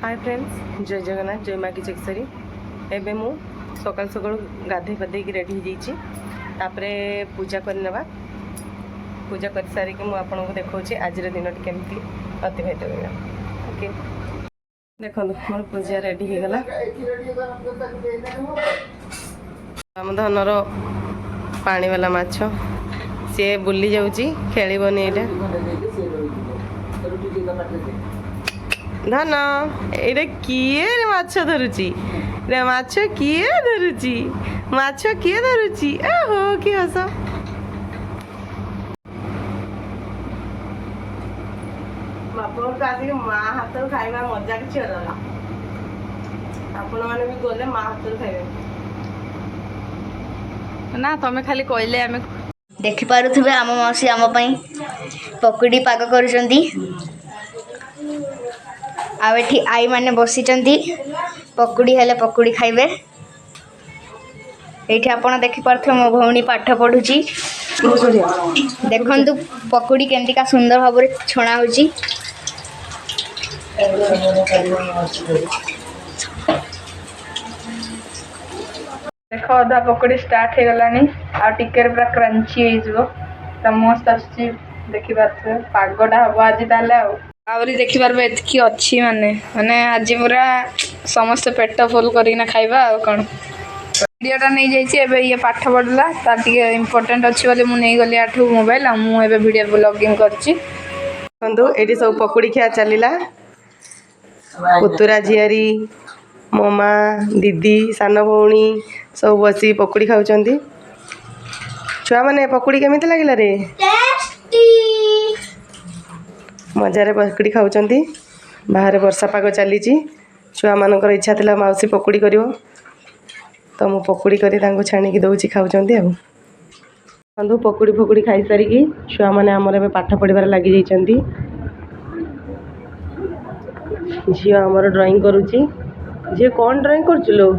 Hi friends, जय जगन्नाथ, जय माँ की चेकसरी। एबे मु सकाल सकाल गाधे पाधे रेडी हो पूजा करनेबा। पूजा कर सारिक मुझे आपको देखा आज दिन केमती अतिबाहित होगा। ओके देखो मोर पूजा रेडी हो गला। आम धनर पानी वाला माछ सी बुली जाऊँगी खेलबनी ये धन ये किए रे माछ धरुची रे माछ किए धरुची माछ किए धरुची हो कि हस आसिक माँ हाथ खाଇବା मजा किसी अलग। आपण मैंने भी गले माँ हाथ खाइबे ना तमें खाली कहले आम देखिपे आम मौसी आम पकुड़ी पाग कर आई माने बसी पकुड़ी हेले पकुड़ी खाइबे। ये आपड़ देखिपे मो भौणी पाठ पढ़ुची देखु पकुड़ी केमती सुंदर भाव छणा हो। देख अधा पकड़ी स्टार्ट हो गलानी आटे पूरा क्रंची हो मस्त आसुची देखिपे पागटा हम आज आहरी देखिपारे एतकी अच्छी माने माने आज पूरा समस्त पेट फुल करना खाइबा कौन वीडियोटा नहीं जाइए ये पाठ पढ़ला तार टे इम्पोर्टेंट अच्छी बोली मुझे गली आठू मोबाइल मुझे वीडियो ब्लॉगिंग करची। ये सब पकुड़ी खिया चलला पुतुरा झियारी मो माँ दीदी सान भौणी सब बसी पकुड़ी खाऊँ। छुआ मैंने पकुड़ी केमिति लगिला रे मजार पकुड़ी खाऊँ। बाहर वर्षा पाग चली छुआ मानकर इच्छा थिला मौसी पकुड़ी करिवो तो मु पकुड़ी करी तांको छाणिकी दउची खाऊँ। बंधु पकुड़ी फकुड़ी खाई सारिकी छुआ मैंने आमर एबे पाठ पढ़िबार लागि जाइछन्ती। झियो आमर ड्राइंग करुची। झियो कौन ड्राइंग करचुलो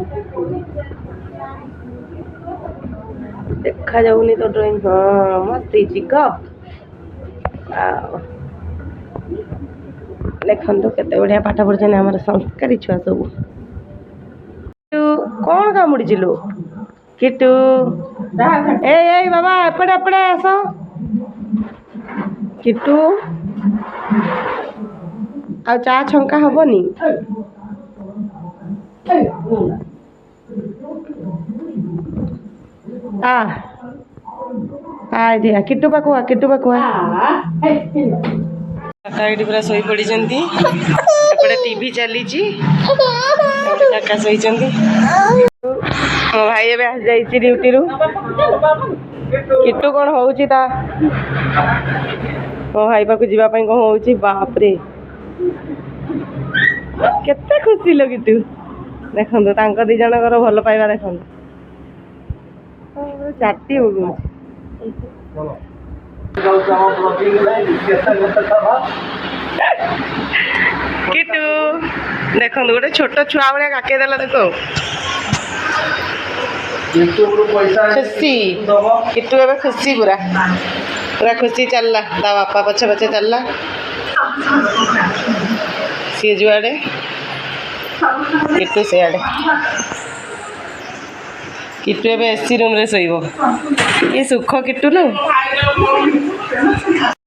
देखा जाऊनी तो ड्राइंग हाँ मस्त कप देखो केते बढ़िया पाठ पढ़ुछन आमर संस्कारी छुआ सब। कौन कामुड़ी चिलु किटू ए बाबा एपड़े एपड़े आस किटू आ चा छंका हबनी आ किटू पाकुआ काका ये पूरा शोई पड़ी एपटे टीवी चली काका शोई मो भाई एवं आस जाइए ड्यूटी रु किटू कौन हो मो भाई पाक जावाई कौन हो बापरे केते खुशी लो किटू देखो दी जनकर भल पाइबा देखो चाटी हो किटू देखो गोटे छोट छुआ भाया काके देला देखो खुशी किटू एवं खुशी पूरा पूरा खुशी चलला ता बापा पछे पछे चलला सी जुआड़े किटू से आड़े किटू एवं एसी रूम रे सोइबो ये सुख किटू नु।